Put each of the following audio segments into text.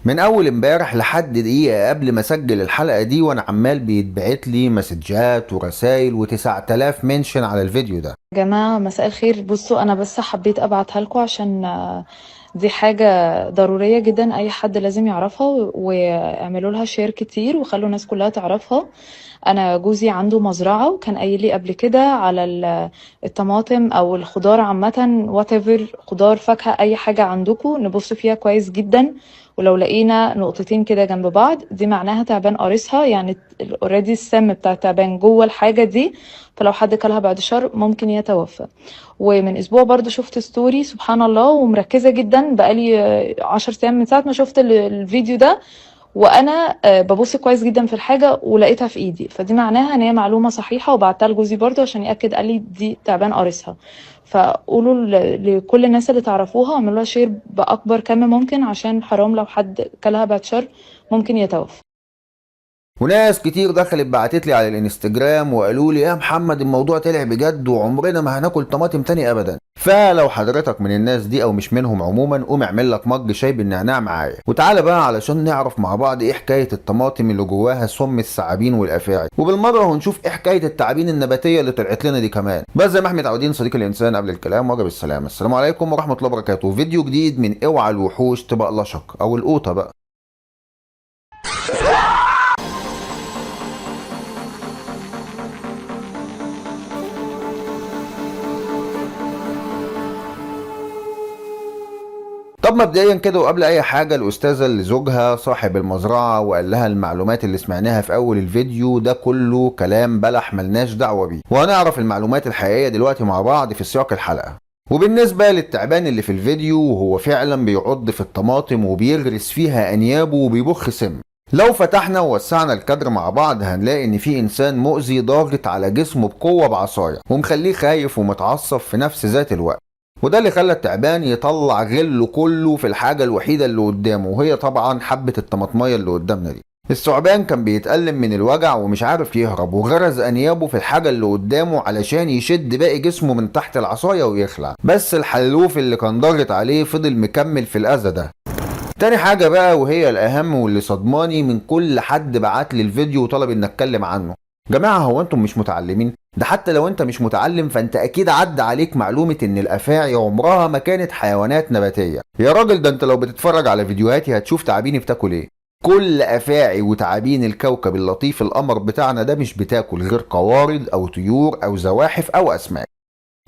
من اول امبارح لحد دقيقة قبل ما اسجل الحلقة دي وانا عمال بيتبعت لي مسجات ورسايل و9000 منشن على الفيديو ده. جماعة مساء الخير. بصوا أنا بس حبيت أبعتها لكم عشان دي حاجة ضرورية جدا، أي حد لازم يعرفها واعملوا لها شير كتير وخلوا الناس كلها تعرفها. أنا جوزي عنده مزرعة وكان قايل لي قبل كده على الطماطم أو الخضار عامة whatever، خضار فاكهة أي حاجة عندكم نبص فيها كويس جدا، ولو لقينا نقطتين كده جنب بعض دي معناها تعبان قارصها، يعني اوريدي السم بتاع التعبان جوه الحاجة دي، فلو حد كلها بعد شهر ممكن يتوفى. ومن اسبوع برضو شفت ستوري سبحان الله ومركزة جدا بقالي 10 ايام من ساعة ما شفت الفيديو ده، وانا ببص كويس جدا في الحاجة ولقيتها في ايدي، فدي معناها ان هي معلومة صحيحة وبعتها لجوزي برضو عشان يأكد، قال لي دي تعبان قارصها. فقولوا لكل الناس اللي تعرفوها اعملوا لها شير باكبر كم ممكن، عشان حرام لو حد كلها بعد شهر ممكن يتوفى. وناس كتير دخلت بعتت لي على الانستجرام وقالوا لي يا محمد الموضوع طلع بجد وعمرنا ما هناكل طماطم تاني ابدا. فلو حضرتك من الناس دي او مش منهم عموما، قوم اعمل لك مج شاي بالنعناع معايا وتعالى بقى علشان نعرف مع بعض ايه حكايه الطماطم اللي جواها سم الثعابين والافاعي، وبالمره هنشوف ايه حكايه التعابين النباتيه اللي طلعت لنا دي كمان. بس زي ما احنا متعودين صديق الانسان قبل الكلام وجب السلام. السلام عليكم ورحمه الله وبركاته. فيديو جديد من اوعى الوحوش تبقلشك او القوطه بقى. طب مبدئيا كده وقبل اي حاجه، الاستاذه اللي زوجها صاحب المزرعه وقال لها المعلومات اللي سمعناها في اول الفيديو ده كله كلام بلح ملناش دعوه بيه، وهنعرف المعلومات الحقيقيه دلوقتي مع بعض في سياق الحلقه. وبالنسبه للتعبان اللي في الفيديو، هو فعلا بيعض في الطماطم وبيغرس فيها انيابه وبيبخ سم. لو فتحنا ووسعنا الكادر مع بعض هنلاقي ان في انسان مؤذي ضاغط على جسمه بقوه بعصايه ومخليه خايف ومتعصب في نفس ذات الوقت، وده اللي خلى التعبان يطلع غله كله في الحاجة الوحيدة اللي قدامه، وهي طبعا حبة الطماطمية اللي قدامنا دي. الثعبان كان بيتألم من الوجع ومش عارف يهرب، وغرز أنيابه في الحاجة اللي قدامه علشان يشد باقي جسمه من تحت العصاية ويخلع، بس الحلوف اللي كان ضاغط عليه فضل مكمل في الأذى ده. تاني حاجة بقى وهي الأهم واللي صدماني من كل حد بعت لي الفيديو وطلب إن أتكلم عنه. جماعة هو أنتم مش متعلمين؟ ده حتى لو أنت مش متعلم فأنت أكيد عدى عليك معلومة إن الأفاعي عمرها ما كانت حيوانات نباتية. يا راجل ده أنت لو بتتفرج على فيديوهاتي هتشوف تعابيني بتاكل إيه. كل أفاعي وتعابين الكوكب اللطيف القمر بتاعنا ده مش بتاكل غير قوارض أو طيور أو زواحف أو أسماك.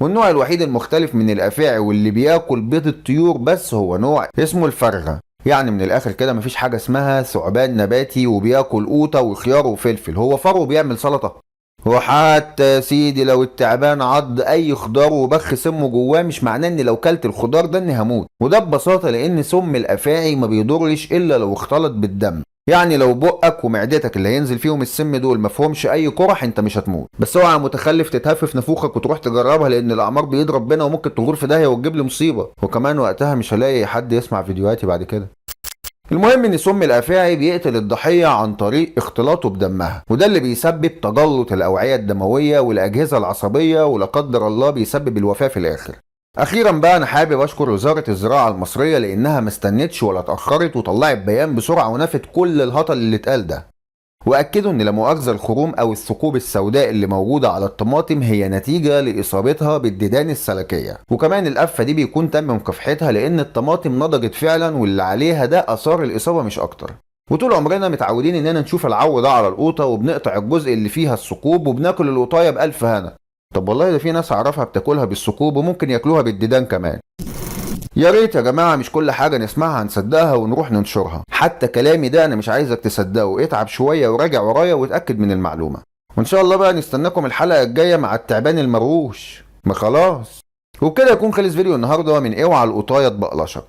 والنوع الوحيد المختلف من الأفاعي واللي بياكل بيض الطيور بس هو نوع اسمه الفرخة. يعني من الاخر كده مفيش حاجه اسمها ثعبان نباتي وبياكل قوطه وخيار وفلفل، هو فرو بيعمل سلطه. وحتى يا سيدي لو التعبان عض اي خضار وبخ سمه جواه مش معناه ان لو كلت الخضار ده اني هموت، وده ببساطه لان سم الافاعي ما بيضرش الا لو اختلط بالدم. يعني لو بقك ومعدتك اللي هينزل فيهم السم دول مفهومش اي قرح انت مش هتموت، بس اوعى متخلف تتهفف نفوخك وتروح تجربها لان الاعمار بايد ربنا وممكن تغور في داهيه وتجيب لي مصيبه، وكمان وقتها مش هلاقي حد يسمع فيديوهاتي بعد كده. المهم ان سم الافاعي بيقتل الضحيه عن طريق اختلاطه بدمها، وده اللي بيسبب تجلط الاوعيه الدمويه والاجهزه العصبيه، ولا قدر الله بيسبب الوفاه في الاخر. اخيرا بقى انا حابب اشكر وزاره الزراعه المصريه لانها ما استنتش ولا اتاخرت وطلعت بيان بسرعه ونفت كل الهطل اللي اتقال ده، واكدوا ان لا مؤاخذه الخروم او الثقوب السوداء اللي موجوده على الطماطم هي نتيجه لاصابتها بالديدان السلكيه، وكمان القفه دي بيكون تم مكافحتها لان الطماطم نضجت فعلا واللي عليها ده اثار الاصابه مش اكتر. وطول عمرنا متعودين اننا نشوف العو ده على القوطه وبنقطع الجزء اللي فيها الثقوب وبناكل القطايه بألف هنا. طب والله ده في ناس اعرفها بتاكلها بالثقوب وممكن ياكلوها بالديدان كمان. يا ريت يا جماعة مش كل حاجة نسمعها نصدقها ونروح ننشرها، حتى كلامي ده أنا مش عايزك تصدقه، اتعب شوية وراجع ورايا واتأكد من المعلومة. وإن شاء الله بقى نستناكم الحلقة الجاية مع التعبان المروش. ما خلاص. وبكده يكون خلص فيديو النهاردة من اوعى القطاية تبقلشك.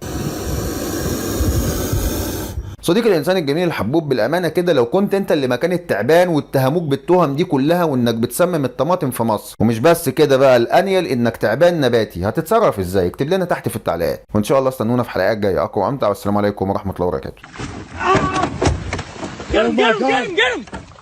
صديق الانسان الجميل الحبوب، بالامانه كده لو كنت انت اللي مكان التعبان واتهموك بالتهم دي كلها وانك بتسمم الطماطم في مصر، ومش بس كده بقى الانيل انك تعبان نباتي، هتتصرف ازاي؟ اكتب لنا تحت في التعليقات، وان شاء الله استنونا في حلقات جايه اقوى وامتع، والسلام عليكم ورحمه الله وبركاته. Get him, get him, get him, get him!